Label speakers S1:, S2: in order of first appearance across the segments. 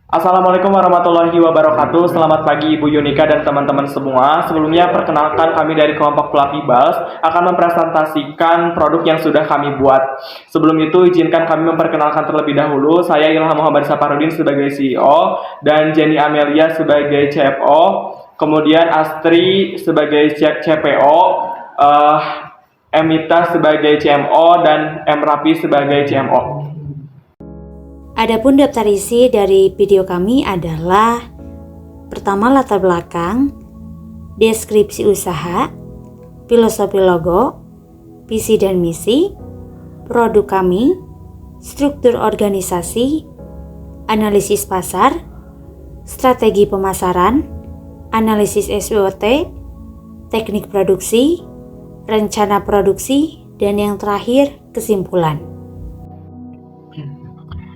S1: Assalamualaikum warahmatullahi wabarakatuh. Selamat pagi Ibu Yunika dan teman-teman semua. Sebelumnya perkenalkan, kami dari kelompok Fluffy Balls akan mempresentasikan produk yang sudah kami buat. Sebelum itu izinkan kami memperkenalkan terlebih dahulu. Saya Ilham Muhammad Saparudin sebagai CEO dan Jenny Amelia sebagai CFO. Kemudian Astri sebagai CPO, Emita sebagai CMO dan M Rapi sebagai CMO.
S2: Adapun daftar isi dari video kami adalah: pertama, latar belakang, deskripsi usaha, filosofi logo, visi dan misi, produk kami, struktur organisasi, analisis pasar, strategi pemasaran, analisis SWOT, teknik produksi, rencana produksi, dan yang terakhir, kesimpulan.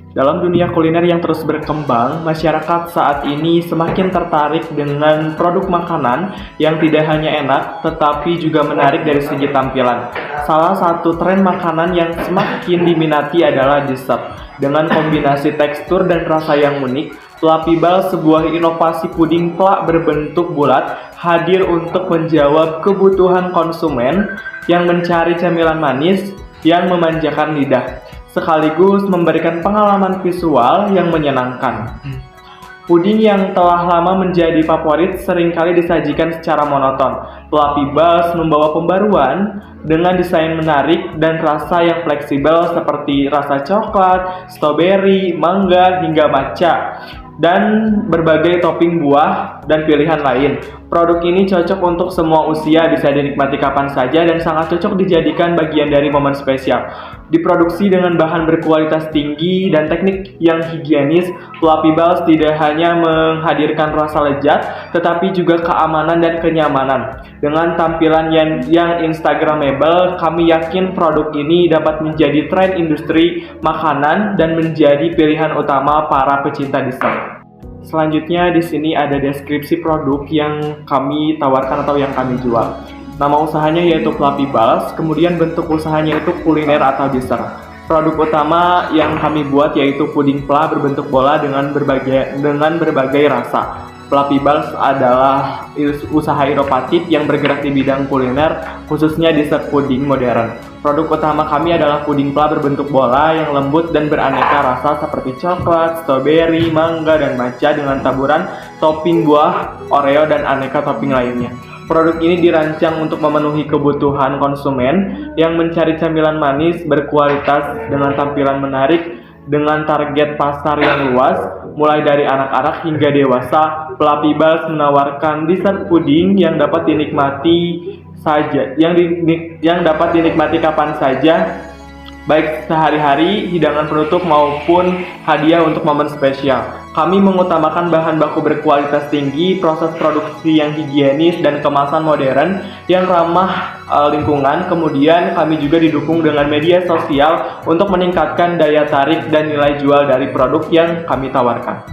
S1: Dalam dunia kuliner yang terus berkembang, masyarakat saat ini semakin tertarik dengan produk makanan yang tidak hanya enak, tetapi juga menarik dari segi tampilan. Salah satu tren makanan yang semakin diminati adalah dessert. Dengan kombinasi tekstur dan rasa yang unik, Fluffy Balls, sebuah inovasi puding plak berbentuk bulat, hadir untuk menjawab kebutuhan konsumen yang mencari camilan manis yang memanjakan lidah, sekaligus memberikan pengalaman visual yang menyenangkan. Puding yang telah lama menjadi favorit seringkali disajikan secara monoton. Fluffy Balls membawa pembaruan dengan desain menarik dan rasa yang fleksibel seperti rasa coklat, stroberi, mangga, hingga matcha, dan berbagai topping buah dan pilihan lain. Produk ini cocok untuk semua usia, bisa dinikmati kapan saja dan sangat cocok dijadikan bagian dari momen spesial. Diproduksi dengan bahan berkualitas tinggi dan teknik yang higienis, Fluffy Balls tidak hanya menghadirkan rasa lezat, tetapi juga keamanan dan kenyamanan. Dengan tampilan yang instagramable, kami yakin produk ini dapat menjadi tren industri makanan dan menjadi pilihan utama para pecinta dessert. Selanjutnya di sini ada deskripsi produk yang kami tawarkan atau yang kami jual. Nama usahanya yaitu Fluffy Balls, kemudian bentuk usahanya itu kuliner atau dessert. Produk utama yang kami buat yaitu puding pla berbentuk bola dengan berbagai rasa. Fluffy Balls adalah usaha inovatif yang bergerak di bidang kuliner, khususnya dessert puding modern. Produk utama kami adalah puding pla berbentuk bola yang lembut dan beraneka rasa seperti coklat, stroberi, mangga, dan matcha dengan taburan topping buah, oreo, dan aneka topping lainnya. Produk ini dirancang untuk memenuhi kebutuhan konsumen yang mencari camilan manis berkualitas dengan tampilan menarik dengan target pasar yang luas, mulai dari anak-anak hingga dewasa. Fluffy Balls menawarkan dessert puding yang dapat dinikmati kapan saja, baik sehari-hari, hidangan penutup maupun hadiah untuk momen spesial. Kami mengutamakan bahan baku berkualitas tinggi, proses produksi yang higienis, dan kemasan modern yang ramah lingkungan. Kemudian kami juga didukung dengan media sosial untuk meningkatkan daya tarik dan nilai jual dari produk yang kami tawarkan.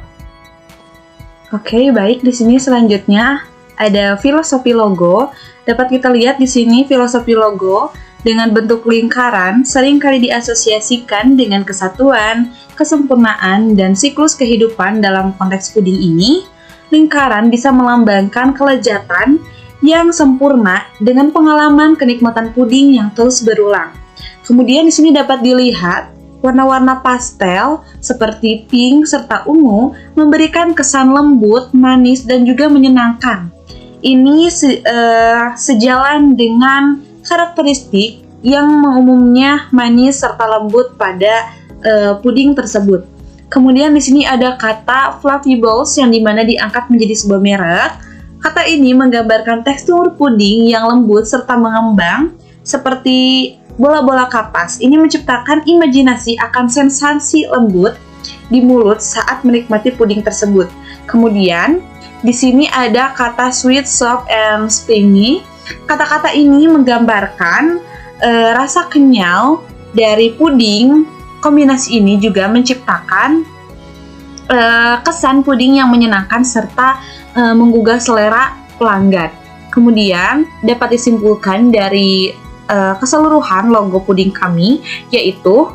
S3: Oke, baik. Di sini selanjutnya ada filosofi logo. Dapat kita lihat di sini filosofi logo dengan bentuk lingkaran seringkali diasosiasikan dengan kesatuan, kesempurnaan, dan siklus kehidupan. Dalam konteks puding ini, lingkaran bisa melambangkan kelezatan yang sempurna dengan pengalaman kenikmatan puding yang terus berulang. Kemudian di sini dapat dilihat warna-warna pastel seperti pink serta ungu memberikan kesan lembut, manis, dan juga menyenangkan. Ini sejalan dengan karakteristik yang umumnya manis serta lembut pada puding tersebut. Kemudian di sini ada kata Fluffy Balls yang dimana diangkat menjadi sebuah merek. Kata ini menggambarkan tekstur puding yang lembut serta mengembang seperti bola-bola kapas. Ini menciptakan imajinasi akan sensasi lembut di mulut saat menikmati puding tersebut. Kemudian di sini ada kata sweet, soft, and springy. Kata-kata ini menggambarkan rasa kenyal dari puding. Kombinasi ini juga menciptakan kesan puding yang menyenangkan serta menggugah selera pelanggan. Kemudian dapat disimpulkan dari keseluruhan logo puding kami, yaitu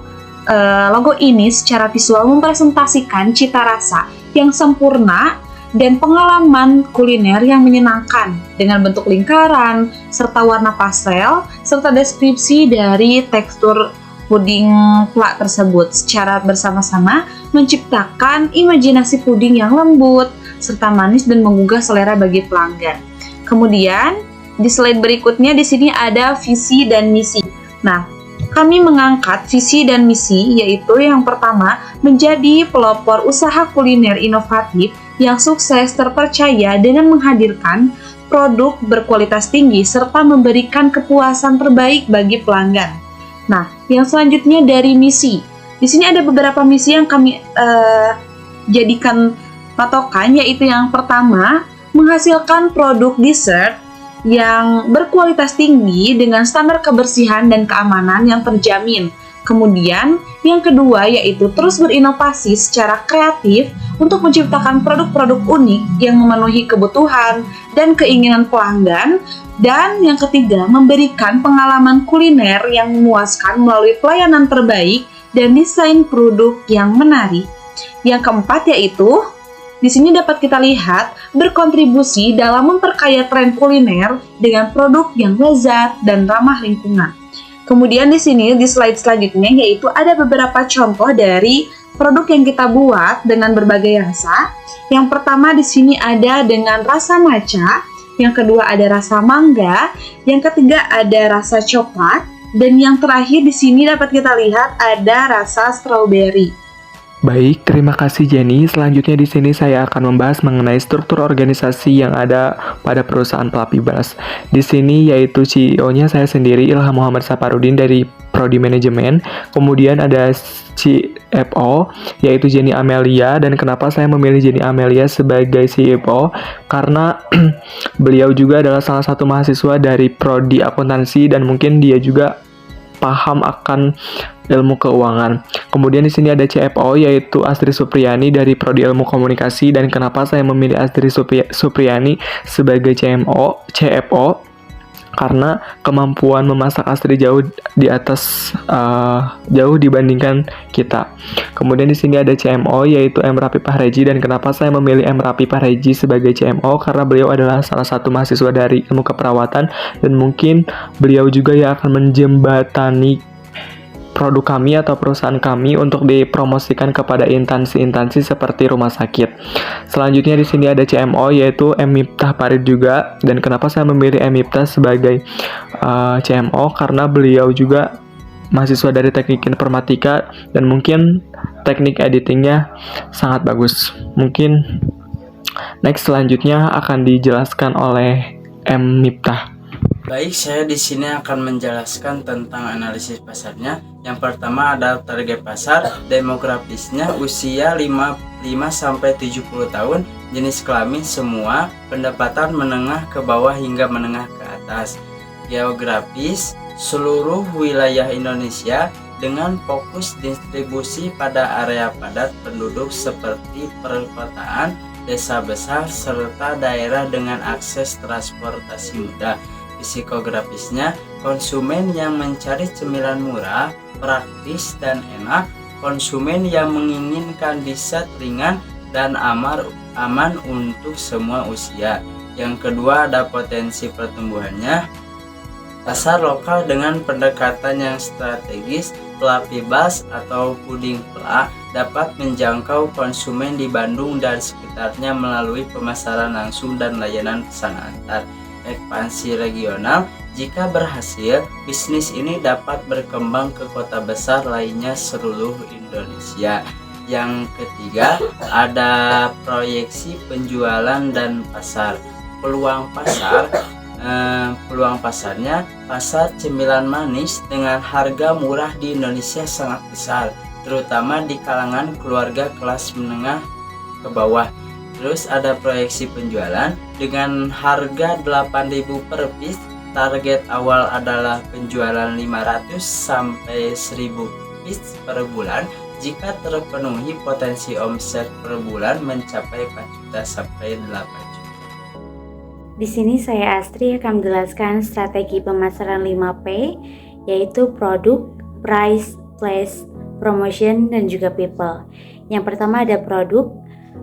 S3: logo ini secara visual mempresentasikan cita rasa yang sempurna dan pengalaman kuliner yang menyenangkan dengan bentuk lingkaran, serta warna pastel, serta deskripsi dari tekstur puding plak tersebut secara bersama-sama menciptakan imajinasi puding yang lembut, serta manis dan menggugah selera bagi pelanggan. Kemudian, di slide berikutnya di sini ada visi dan misi. Nah, kami mengangkat visi dan misi, yaitu yang pertama, menjadi pelopor usaha kuliner inovatif yang sukses terpercaya dengan menghadirkan produk berkualitas tinggi serta memberikan kepuasan terbaik bagi pelanggan. Nah, yang selanjutnya dari misi. Di sini ada beberapa misi yang kami jadikan patokan, yaitu yang pertama, menghasilkan produk dessert yang berkualitas tinggi dengan standar kebersihan dan keamanan yang terjamin. Kemudian, yang kedua yaitu terus berinovasi secara kreatif untuk menciptakan produk-produk unik yang memenuhi kebutuhan dan keinginan pelanggan. Dan yang ketiga, memberikan pengalaman kuliner yang memuaskan melalui pelayanan terbaik dan desain produk yang menarik. Yang keempat yaitu di sini dapat kita lihat berkontribusi dalam memperkaya tren kuliner dengan produk yang lezat dan ramah lingkungan. Kemudian di sini di slide selanjutnya yaitu ada beberapa contoh dari produk yang kita buat dengan berbagai rasa. Yang pertama di sini ada dengan rasa matcha, yang kedua ada rasa mangga, yang ketiga ada rasa coklat, dan yang terakhir di sini dapat kita lihat ada rasa strawberry.
S1: Baik, terima kasih Jenny. Selanjutnya di sini saya akan membahas mengenai struktur organisasi yang ada pada perusahaan Pelapi Bas. Di sini yaitu CEO-nya saya sendiri, Ilham Muhammad Saparudin dari Prodi Manajemen. Kemudian ada CFO yaitu Jenny Amelia. Dan kenapa saya memilih Jenny Amelia sebagai CFO? Karena beliau juga adalah salah satu mahasiswa dari Prodi Akuntansi dan mungkin dia juga paham akan ilmu keuangan. Kemudian di sini ada CFO yaitu Astri Supriyani dari Prodi Ilmu Komunikasi. Dan kenapa saya memilih Astri Supriyani sebagai CFO? Karena kemampuan memasak Astri jauh di atas jauh dibandingkan kita. Kemudian di sini ada CMO yaitu M. Rapi Pahreji. Dan kenapa saya memilih M. Rapi Pahreji sebagai CMO? Karena beliau adalah salah satu mahasiswa dari ilmu keperawatan dan mungkin beliau juga yang akan menjembatani produk kami atau perusahaan kami untuk dipromosikan kepada instansi-instansi seperti rumah sakit. Selanjutnya di sini ada CMO yaitu M. Miftah Parid juga. Dan kenapa saya memilih M. Miftah sebagai CMO? Karena beliau juga mahasiswa dari Teknik Informatika dan mungkin teknik editingnya sangat bagus. Mungkin next selanjutnya akan dijelaskan oleh M. Miftah.
S4: Baik, saya di sini akan menjelaskan tentang analisis pasarnya. Yang pertama ada target pasar, demografisnya usia 55 sampai 70 tahun, jenis kelamin semua, pendapatan menengah ke bawah hingga menengah ke atas. Geografis, seluruh wilayah Indonesia dengan fokus distribusi pada area padat penduduk seperti perkotaan, desa besar, serta daerah dengan akses transportasi mudah. Psikografisnya, konsumen yang mencari cemilan murah, praktis dan enak, konsumen yang menginginkan dessert ringan dan aman untuk semua usia. Yang kedua ada potensi pertumbuhannya, pasar lokal dengan pendekatan yang strategis. Pelapi Bas atau puding plak dapat menjangkau konsumen di Bandung dan sekitarnya melalui pemasaran langsung dan layanan pesan antar. Ekspansi regional, jika berhasil, bisnis ini dapat berkembang ke kota besar lainnya seluruh Indonesia. Yang ketiga, ada proyeksi penjualan dan pasar. Peluang pasarnya, pasar cemilan manis dengan harga murah di Indonesia sangat besar, terutama di kalangan keluarga kelas menengah ke bawah. Terus ada proyeksi penjualan dengan harga 8.000 per piece. Target awal adalah penjualan 500 sampai 1.000 piece per bulan. Jika terpenuhi, potensi omset per bulan mencapai 4 juta sampai 8 juta.
S2: Di sini saya Astri akan menjelaskan strategi pemasaran 5P, yaitu produk, price, place, promotion, dan juga people. Yang pertama ada produk.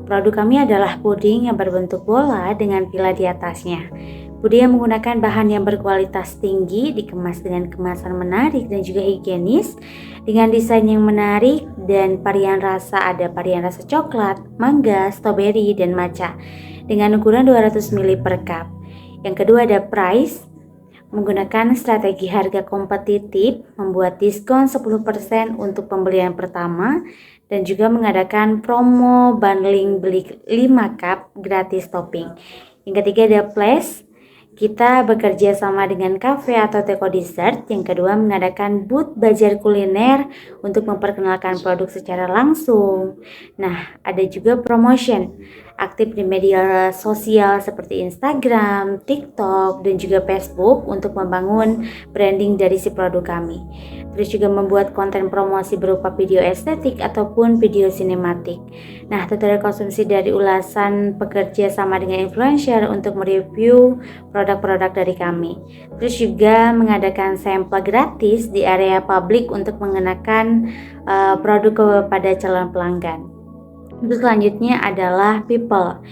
S2: Produk kami adalah puding yang berbentuk bola dengan pila di atasnya. Puding yang menggunakan bahan yang berkualitas tinggi, dikemas dengan kemasan menarik dan juga higienis, dengan desain yang menarik dan varian rasa, ada varian rasa coklat, mangga, stroberi, dan matcha dengan ukuran 200 ml per cup. Yang kedua ada price, menggunakan strategi harga kompetitif, membuat diskon 10% untuk pembelian pertama, dan juga mengadakan promo bundling beli 5 cup gratis topping. Yang ketiga ada place, kita bekerja sama dengan kafe atau toko dessert. Yang kedua mengadakan booth bazar kuliner untuk memperkenalkan produk secara langsung. Nah, ada juga promotion, aktif di media sosial seperti Instagram, TikTok, dan juga Facebook untuk membangun branding dari si produk kami. Terus juga membuat konten promosi berupa video estetik ataupun video sinematik. Nah, tutorial konsumsi dari ulasan bekerja sama dengan influencer untuk mereview produk-produk dari kami. Terus juga mengadakan sampel gratis di area publik untuk mengenakan produk kepada calon pelanggan. Terus selanjutnya adalah people,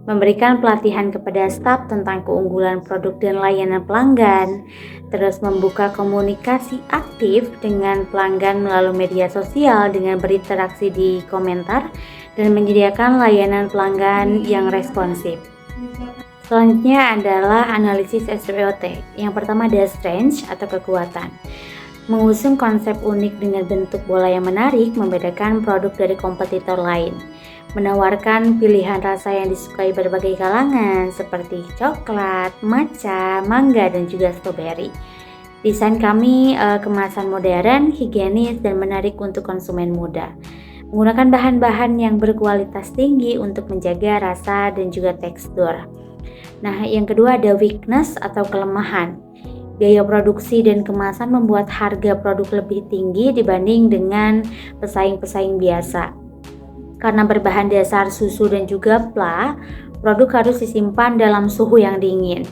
S2: memberikan pelatihan kepada staf tentang keunggulan produk dan layanan pelanggan, terus membuka komunikasi aktif dengan pelanggan melalui media sosial dengan berinteraksi di komentar dan menyediakan layanan pelanggan yang responsif. Selanjutnya adalah analisis SWOT. Yang pertama ada strength atau kekuatan. Mengusung konsep unik dengan bentuk bola yang menarik membedakan produk dari kompetitor lain. Menawarkan pilihan rasa yang disukai berbagai kalangan seperti coklat, matcha, mangga, dan juga stroberi. Desain kami kemasan modern, higienis, dan menarik untuk konsumen muda. Menggunakan bahan-bahan yang berkualitas tinggi untuk menjaga rasa dan juga tekstur. Nah, yang kedua ada weakness atau kelemahan. Biaya produksi dan kemasan membuat harga produk lebih tinggi dibanding dengan pesaing-pesaing biasa. Karena berbahan dasar susu dan juga pla, produk harus disimpan dalam suhu yang dingin.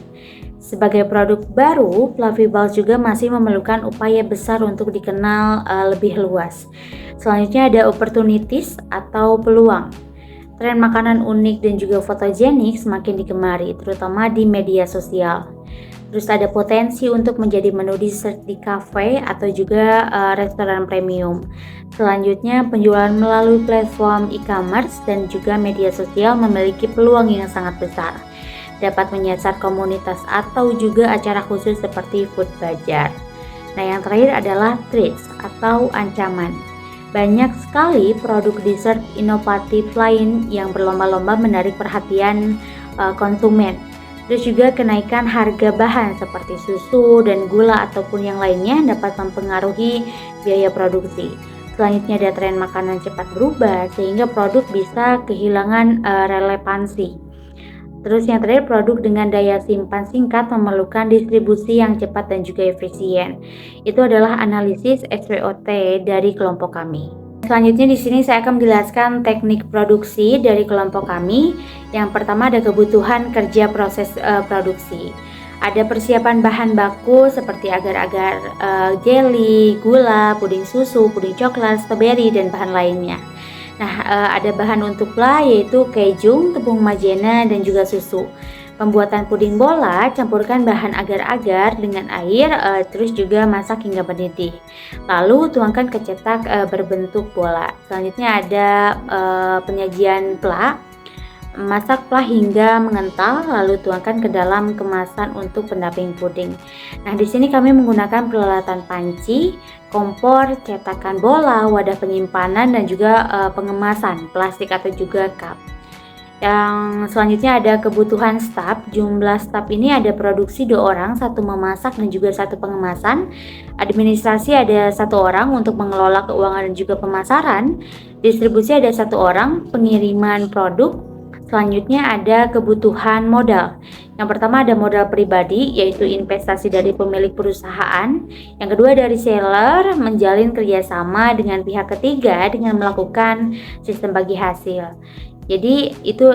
S2: Sebagai produk baru, Flavibles juga masih memerlukan upaya besar untuk dikenal lebih luas. Selanjutnya ada opportunities atau peluang. Tren makanan unik dan juga fotogenik semakin digemari, terutama di media sosial. Terus ada potensi untuk menjadi menu dessert di cafe atau juga restoran premium. Selanjutnya, penjualan melalui platform e-commerce dan juga media sosial memiliki peluang yang sangat besar. Dapat menyasar komunitas atau juga acara khusus seperti food bazar. Nah, yang terakhir adalah threats atau ancaman. Banyak sekali produk dessert inovatif lain yang berlomba-lomba menarik perhatian konsumen. Terus juga kenaikan harga bahan seperti susu dan gula ataupun yang lainnya dapat mempengaruhi biaya produksi. Selanjutnya ada tren makanan cepat berubah sehingga produk bisa kehilangan relevansi. Terus yang terakhir, produk dengan daya simpan singkat memerlukan distribusi yang cepat dan juga efisien. Itu adalah analisis SWOT dari kelompok kami. Selanjutnya di sini saya akan menjelaskan teknik produksi dari kelompok kami. Yang pertama ada kebutuhan kerja proses produksi. Ada persiapan bahan baku seperti agar-agar jelly, gula, puding susu, puding coklat, stroberi, dan bahan lainnya. Nah, ada bahan untuk pla yaitu keju, tepung maizena, dan juga susu. Pembuatan puding bola, campurkan bahan agar-agar dengan air, terus juga masak hingga mendidih. Lalu tuangkan ke cetak berbentuk bola. Selanjutnya ada penyajian pla. Masak pla hingga mengental, lalu tuangkan ke dalam kemasan untuk pendamping puding. Nah, di sini kami menggunakan peralatan panci, kompor, cetakan bola, wadah penyimpanan, dan juga pengemasan plastik atau juga cup. Yang selanjutnya ada kebutuhan staf. Jumlah staf ini ada produksi 2 orang, 1 memasak dan juga 1 pengemasan. Administrasi ada 1 orang untuk mengelola keuangan dan juga pemasaran. Distribusi ada 1 orang, pengiriman produk. Selanjutnya ada kebutuhan modal. Yang pertama ada modal pribadi, yaitu investasi dari pemilik perusahaan. Yang kedua dari seller, menjalin kerjasama dengan pihak ketiga dengan melakukan sistem bagi hasil. Jadi itu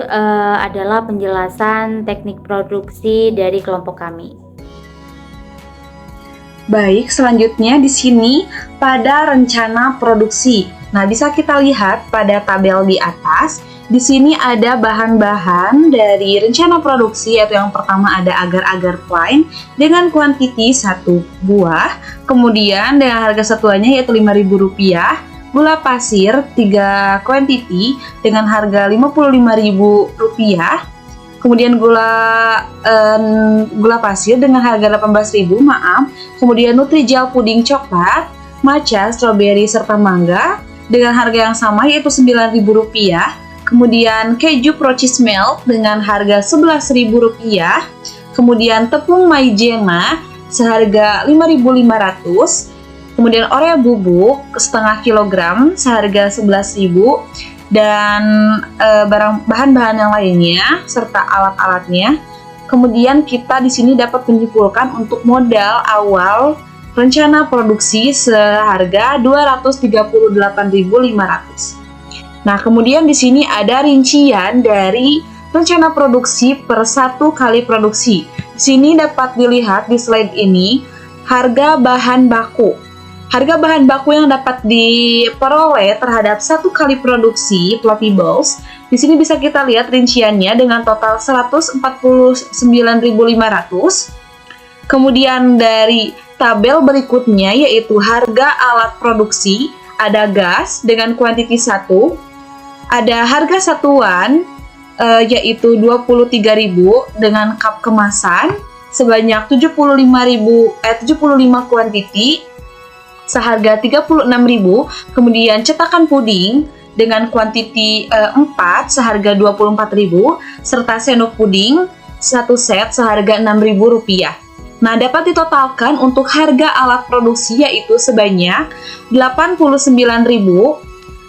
S2: adalah penjelasan teknik produksi dari kelompok kami.
S3: Baik, selanjutnya di sini pada rencana produksi. Nah, bisa kita lihat pada tabel di atas, Di sini ada bahan-bahan dari rencana produksi, yaitu yang pertama ada agar-agar plain dengan kuantiti 1 buah, kemudian dengan harga satuannya yaitu Rp5.000, gula pasir 3 kuantiti dengan harga Rp55.000, kemudian gula pasir dengan harga Rp18.000, kemudian Nutrijel puding coklat, matcha, stroberi serta mangga dengan harga yang sama yaitu Rp9.000. Kemudian keju Procis Melt dengan harga Rp11.000, kemudian tepung maizena seharga Rp5.500, kemudian Oreo bubuk setengah kilogram seharga Rp11.000, dan bahan-bahan yang lainnya serta alat-alatnya. Kemudian kita di sini dapat menyimpulkan untuk modal awal rencana produksi seharga Rp238.500. Nah, kemudian di sini ada rincian dari rencana produksi per 1 kali produksi. Di sini dapat dilihat di slide ini harga bahan baku. Harga bahan baku yang dapat diperoleh terhadap 1 kali produksi Fluffy Balls. Di sini bisa kita lihat rinciannya dengan total Rp149.500. Kemudian dari tabel berikutnya yaitu harga alat produksi, ada gas dengan kuantiti 1. Ada harga satuan yaitu Rp23.000 dengan cup kemasan sebanyak 75 kuantiti seharga Rp36.000, kemudian cetakan puding dengan kuantiti 4 seharga Rp24.000, serta sendok puding 1 set seharga Rp6.000. Nah, dapat ditotalkan untuk harga alat produksi yaitu sebanyak Rp89.000.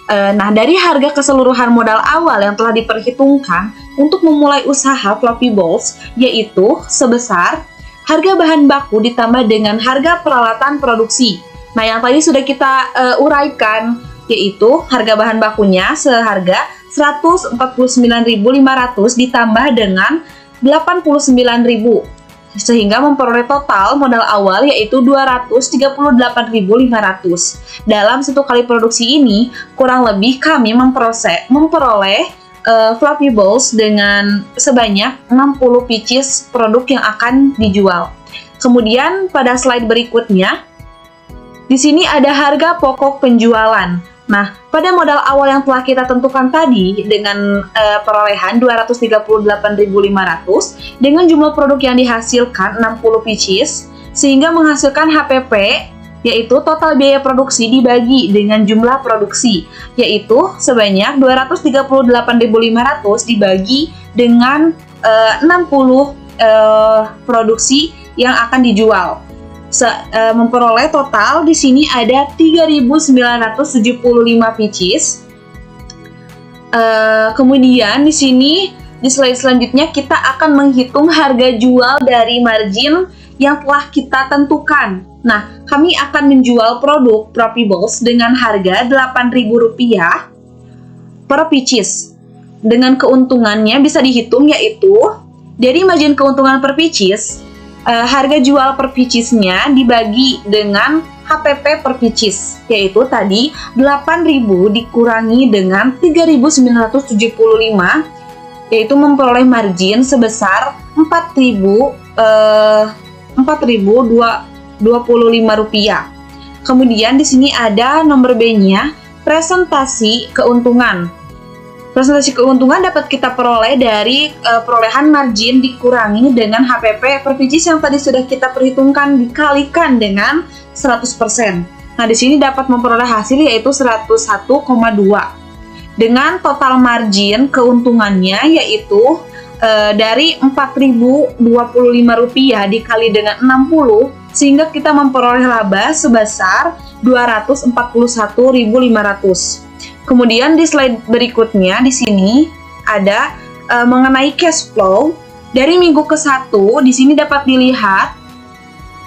S3: Nah, dari harga keseluruhan modal awal yang telah diperhitungkan untuk memulai usaha Fluffy Balls yaitu sebesar harga bahan baku ditambah dengan harga peralatan produksi. Nah, yang tadi sudah kita uraikan yaitu harga bahan bakunya seharga Rp149.500 ditambah dengan Rp89.000 sehingga memperoleh total modal awal yaitu Rp238.500. Dalam 1 kali produksi ini, kurang lebih kami memperoleh Fluffy Balls dengan sebanyak 60 pieces produk yang akan dijual. Kemudian pada slide berikutnya, di sini ada harga pokok penjualan. Nah, pada modal awal yang telah kita tentukan tadi dengan perolehan Rp238.500 dengan jumlah produk yang dihasilkan 60 pieces sehingga menghasilkan HPP yaitu total biaya produksi dibagi dengan jumlah produksi yaitu sebanyak Rp238.500 dibagi dengan 60 produksi yang akan dijual. Memperoleh total di sini ada 3.975 pieces. Kemudian di sini di slide selanjutnya kita akan menghitung harga jual dari margin yang telah kita tentukan. Nah, kami akan menjual produk Fluffy Balls dengan harga Rp8.000 per pieces. Dengan keuntungannya bisa dihitung yaitu dari margin keuntungan per pieces. Harga jual per piecesnya dibagi dengan HPP per pieces, yaitu tadi 8.000 dikurangi dengan 3.975, yaitu memperoleh margin sebesar Rp4.025. Kemudian di sini ada nomor B-nya, presentasi keuntungan. Presentasi keuntungan dapat kita peroleh dari perolehan margin dikurangi dengan HPP per pieces yang tadi sudah kita perhitungkan dikalikan dengan 100%. Nah, di sini dapat memperoleh hasil yaitu 101,2. Dengan total margin keuntungannya yaitu dari Rp4.025 dikali dengan 60 sehingga kita memperoleh laba sebesar Rp241.500. Kemudian di slide berikutnya di sini ada mengenai cash flow dari minggu ke-1. Di sini dapat dilihat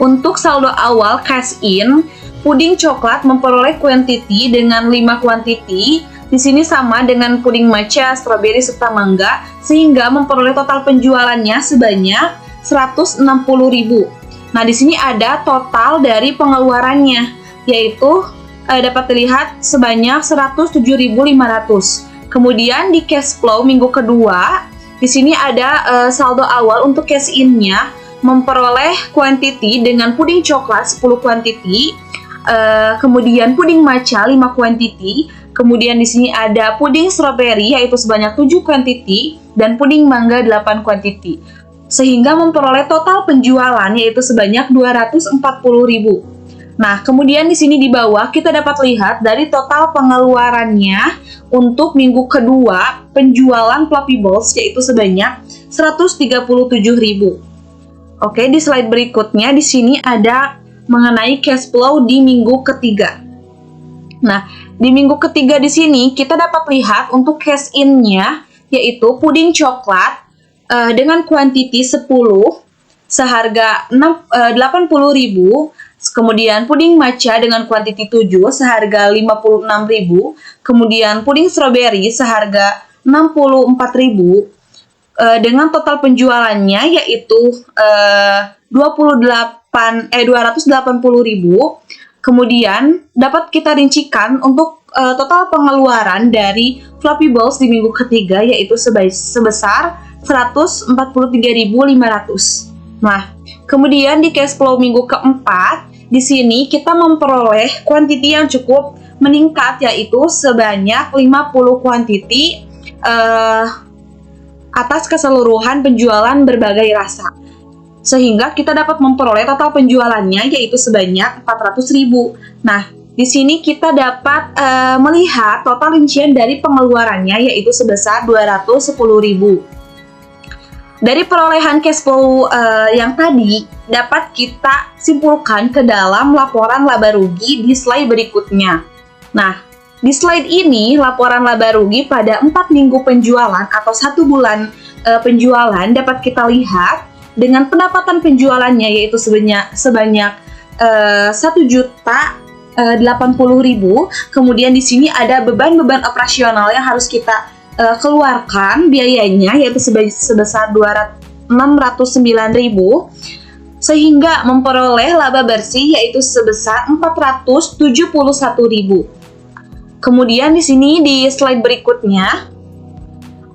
S3: untuk saldo awal cash in, puding coklat memperoleh kuantiti dengan 5 kuantiti. Di sini sama dengan puding matcha, stroberi serta mangga sehingga memperoleh total penjualannya sebanyak 160.000. Nah, di sini ada total dari pengeluarannya yaitu dapat dilihat sebanyak 107.500. Kemudian di cash flow minggu kedua, di sini ada saldo awal untuk cash in-nya memperoleh quantity dengan puding coklat 10 quantity, kemudian puding matcha 5 quantity, kemudian di sini ada puding strawberry yaitu sebanyak 7 quantity dan puding mangga 8 quantity. Sehingga memperoleh total penjualan yaitu sebanyak 240.000. Nah, kemudian di sini di bawah kita dapat lihat dari total pengeluarannya untuk minggu kedua penjualan Fluffy Balls yaitu sebanyak 137.000. Oke, di slide berikutnya di sini ada mengenai cash flow di minggu ketiga. Nah, di minggu ketiga di sini kita dapat lihat untuk cash in-nya yaitu puding coklat dengan kuantiti 10 seharga 80.000. Kemudian puding matcha dengan kuantiti 7 seharga 56.000, kemudian puding strawberry seharga 64.000 dengan total penjualannya yaitu 280.000. Kemudian dapat kita rincikan untuk total pengeluaran dari Fluffy Balls di minggu ketiga yaitu sebesar 143.500. Nah, kemudian di cash flow minggu keempat di sini kita memperoleh kuantiti yang cukup meningkat yaitu sebanyak 50 kuantiti atas keseluruhan penjualan berbagai rasa. Sehingga kita dapat memperoleh total penjualannya yaitu sebanyak 400.000. Nah, di sini kita dapat melihat total rincian dari pengeluarannya yaitu sebesar 210.000. Dari perolehan cash flow yang tadi dapat kita simpulkan ke dalam laporan laba rugi di slide berikutnya. Nah, di slide ini laporan laba rugi pada 4 minggu penjualan atau 1 bulan penjualan dapat kita lihat dengan pendapatan penjualannya yaitu sebanyak 1.080.000. Kemudian di sini ada beban-beban operasional yang harus kita keluarkan biayanya yaitu sebesar 609.000 sehingga memperoleh laba bersih yaitu sebesar 471.000. Kemudian di sini di slide berikutnya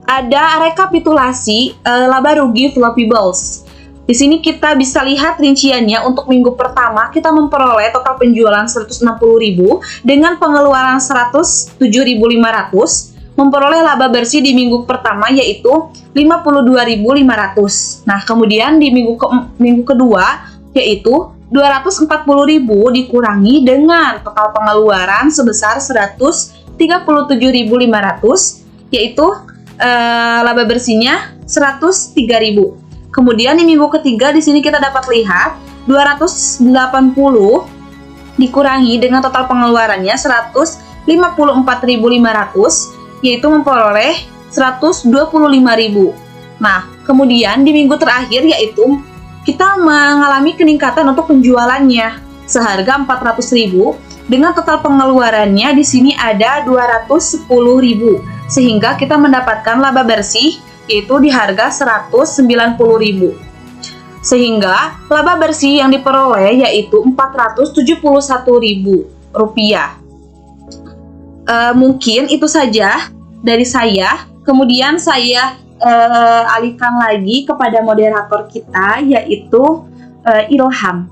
S3: ada rekapitulasi laba rugi Fluffy Balls. Di sini kita bisa lihat rinciannya untuk minggu pertama kita memperoleh total penjualan 160.000 dengan pengeluaran 107.500. Memperoleh laba bersih di minggu pertama yaitu 52.500. Nah, kemudian di minggu kedua yaitu 240.000 dikurangi dengan total pengeluaran sebesar 137.500 yaitu laba bersihnya 103.000. Kemudian di minggu ketiga di sini kita dapat lihat 280 dikurangi dengan total pengeluarannya 154.500 yaitu memperoleh 125.000. Nah, kemudian di minggu terakhir yaitu kita mengalami peningkatan untuk penjualannya seharga 400.000 dengan total pengeluarannya di sini ada 210.000 sehingga kita mendapatkan laba bersih yaitu di harga 190.000. Sehingga laba bersih yang diperoleh yaitu 471.000 rupiah. Mungkin itu saja dari saya. Kemudian saya alihkan lagi kepada moderator kita yaitu Ilham.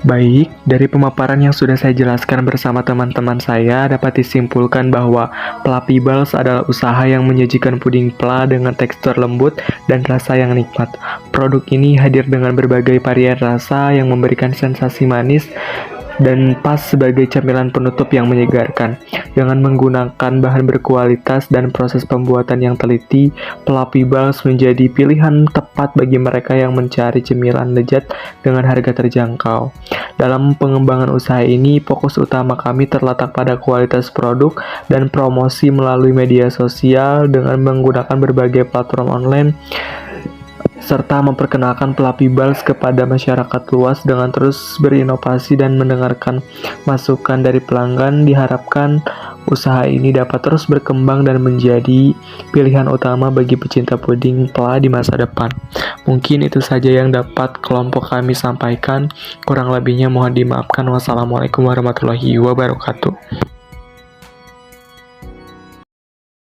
S1: Baik, dari pemaparan yang sudah saya jelaskan bersama teman-teman saya dapat disimpulkan bahwa Fluffy Balls adalah usaha yang menyajikan puding pla dengan tekstur lembut dan rasa yang nikmat. Produk ini hadir dengan berbagai varian rasa yang memberikan sensasi manis dan pas sebagai camilan penutup yang menyegarkan. Dengan menggunakan bahan berkualitas dan proses pembuatan yang teliti, Fluffy Balls menjadi pilihan tepat bagi mereka yang mencari cemilan lezat dengan harga terjangkau. Dalam pengembangan usaha ini, fokus utama kami terletak pada kualitas produk dan promosi melalui media sosial dengan menggunakan berbagai platform online serta memperkenalkan Fluffy Balls kepada masyarakat luas. Dengan terus berinovasi dan mendengarkan masukan dari pelanggan, diharapkan usaha ini dapat terus berkembang dan menjadi pilihan utama bagi pecinta puding pla di masa depan. Mungkin itu saja yang dapat kelompok kami sampaikan. Kurang lebihnya mohon dimaafkan. Wassalamualaikum warahmatullahi wabarakatuh.